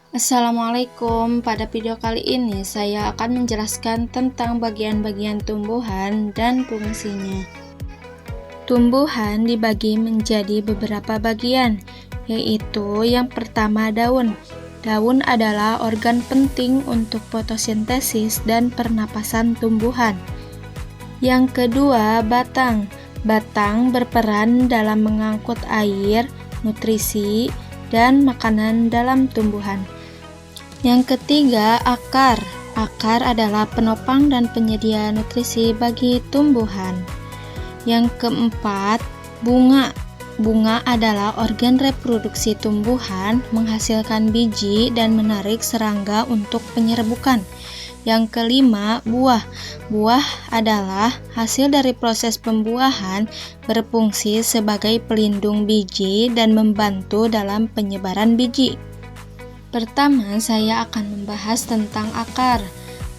Assalamualaikum, pada video kali ini saya akan menjelaskan tentang bagian-bagian tumbuhan dan fungsinya. Tumbuhan dibagi menjadi beberapa bagian, yaitu yang pertama daun. Daun adalah organ penting untuk fotosintesis dan pernapasan tumbuhan. Yang kedua, batang. Batang berperan dalam mengangkut air, nutrisi, dan makanan dalam tumbuhan. Yang ketiga, akar. Akar adalah penopang dan penyedia nutrisi bagi tumbuhan. Yang keempat, bunga. Bunga adalah organ reproduksi tumbuhan, menghasilkan biji dan menarik serangga untuk penyerbukan. Yang kelima, buah. Buah adalah hasil dari proses pembuahan, berfungsi sebagai pelindung biji dan membantu dalam penyebaran biji. Pertama, saya akan membahas tentang akar.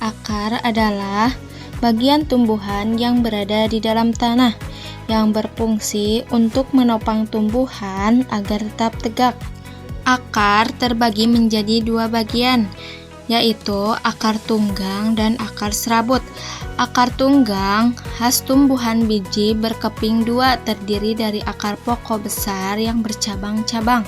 Akar adalah bagian tumbuhan yang berada di dalam tanah, yang berfungsi untuk menopang tumbuhan agar tetap tegak. Akar terbagi menjadi dua bagian, yaitu akar tunggang dan akar serabut. Akar tunggang khas tumbuhan biji berkeping dua, terdiri dari akar pokok besar yang bercabang-cabang.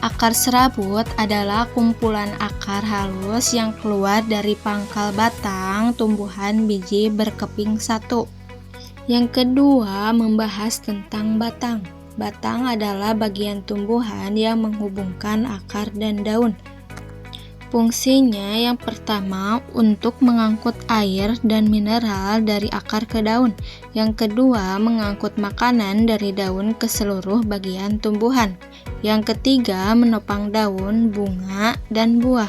Akar serabut adalah kumpulan akar halus yang keluar dari pangkal batang tumbuhan biji berkeping satu. Yang kedua, membahas tentang batang. Batang adalah bagian tumbuhan yang menghubungkan akar dan daun. Fungsinya yang pertama untuk mengangkut air dan mineral dari akar ke daun. Yang kedua, mengangkut makanan dari daun ke seluruh bagian tumbuhan. Yang ketiga, menopang daun, bunga, dan buah.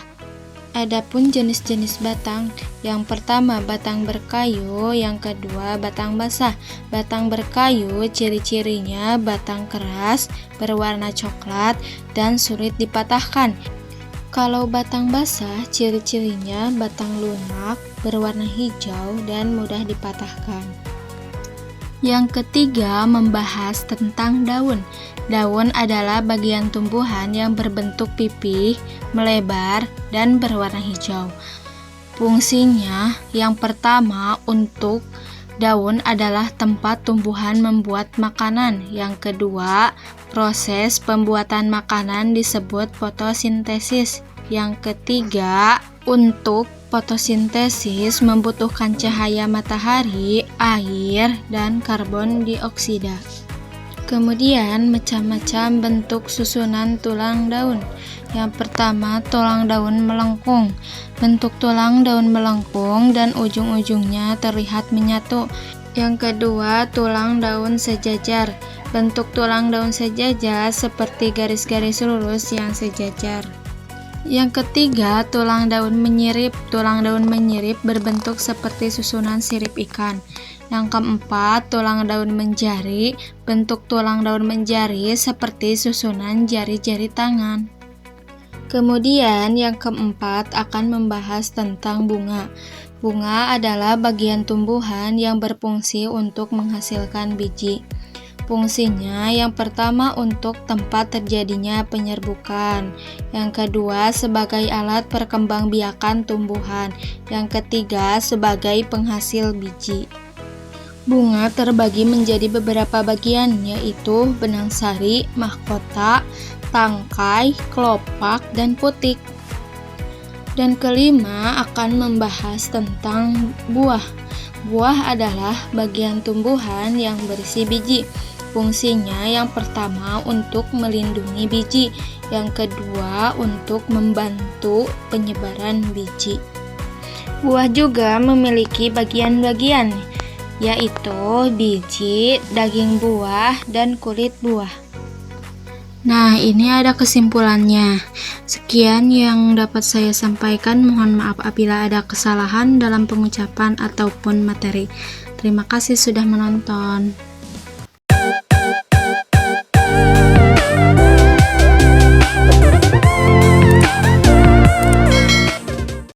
Adapun jenis-jenis batang, yang pertama batang berkayu, yang kedua batang basah. Batang berkayu ciri-cirinya batang keras, berwarna coklat, dan sulit dipatahkan. Kalau batang basah, ciri-cirinya batang lunak, berwarna hijau, dan mudah dipatahkan. Yang ketiga, membahas tentang daun. Daun adalah bagian tumbuhan yang berbentuk pipih, melebar, dan berwarna hijau. Fungsinya yang pertama untuk daun adalah tempat tumbuhan membuat makanan. Yang kedua, proses pembuatan makanan disebut fotosintesis. Yang ketiga, untuk fotosintesis membutuhkan cahaya matahari, air, dan karbon dioksida. Kemudian, macam-macam bentuk susunan tulang daun. Yang pertama, tulang daun melengkung. Bentuk tulang daun melengkung dan ujung-ujungnya terlihat menyatu. Yang kedua, tulang daun sejajar. Bentuk tulang daun sejajar seperti garis-garis lurus yang sejajar. Yang ketiga, tulang daun menyirip. Tulang daun menyirip berbentuk seperti susunan sirip ikan. Yang keempat, tulang daun menjari. Bentuk tulang daun menjari seperti susunan jari-jari tangan. Kemudian yang keempat akan membahas tentang bunga. Bunga adalah bagian tumbuhan yang berfungsi untuk menghasilkan biji. Fungsinya yang pertama untuk tempat terjadinya penyerbukan. Yang kedua sebagai alat perkembangbiakan tumbuhan. Yang ketiga sebagai penghasil biji. Bunga terbagi menjadi beberapa bagian, yaitu benang sari, mahkota, tangkai, kelopak, dan putik. Dan kelima akan membahas tentang buah. Buah adalah bagian tumbuhan yang berisi biji. Fungsinya yang pertama untuk melindungi biji, yang kedua untuk membantu penyebaran biji. Buah juga memiliki bagian-bagian, yaitu biji, daging buah, dan kulit buah. Nah, ini ada kesimpulannya. Sekian yang dapat saya sampaikan. Mohon maaf apabila ada kesalahan dalam pengucapan ataupun materi. Terima kasih sudah menonton.